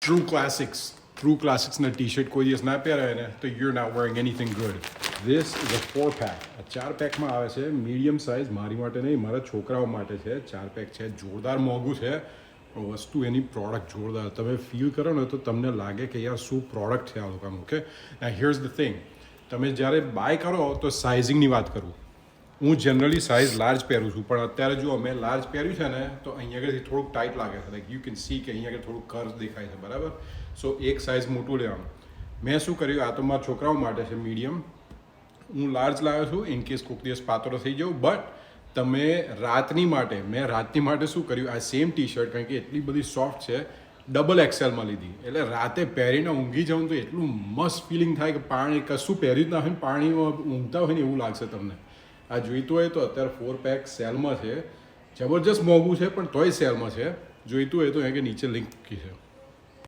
True classics ના T-shirt કોઈ દિવસ ના પહેરાય ને તો you're not wearing anything good. This is a 4-pack. આ 4 પેકમાં આવે છે મીડિયમ સાઇઝ, મારી માટે નહીં મારા છોકરાઓ માટે છે. 4 પેક છે, જોરદાર મોંઘું છે પણ વસ્તુ એની પ્રોડક્ટ જોરદાર. તમે ફીલ કરો ને તો તમને લાગે કે યાર શું પ્રોડક્ટ છે આ લોકોનું. Okay, now here's the thing, તમે જ્યારે બાય કરો તો સાઇઝિંગની વાત કરું. હું જનરલી સાઇઝ લાર્જ પહેરું છું પણ અત્યારે જો મેં લાર્જ પહેર્યું છે ને તો અહીંયા આગળથી થોડુંક ટાઈટ લાગે છે. લાઈક યુ કેન સી કે અહીંયા આગળ થોડુંક કર્વ દેખાય છે, બરાબર. સો એક સાઇઝ મોટું લેવાનું. મેં શું કર્યું, આ તો મારા છોકરાઓ માટે છે મીડિયમ, હું લાર્જ લાવ્યો છું ઇન કેસ કોઈક દિવસ પાતળો થઈ જાઉં. બટ તમે રાતની માટે, મેં રાતની માટે શું કર્યું, આ સેમ ટી શર્ટ કારણ કે એટલી બધી સોફ્ટ છે, ડબલ એક્સેલમાં લીધી. એટલે રાતે પહેરીને ઊંઘી જાઉં તો એટલું મસ્ત ફિલિંગ થાય કે પાણી કશું પહેર્યું જ ના હોય ને પાણીમાં ઊંઘતા હોય ને એવું લાગશે તમને. આ જોઈતું હોય તો અત્યારે 4 પેક સેલમાં છે, જબરજસ્ત મોંઘું છે પણ તોય સેલમાં છે. જોઈતું હોય તો અહીંયા કે નીચે લિંક મૂકી છે.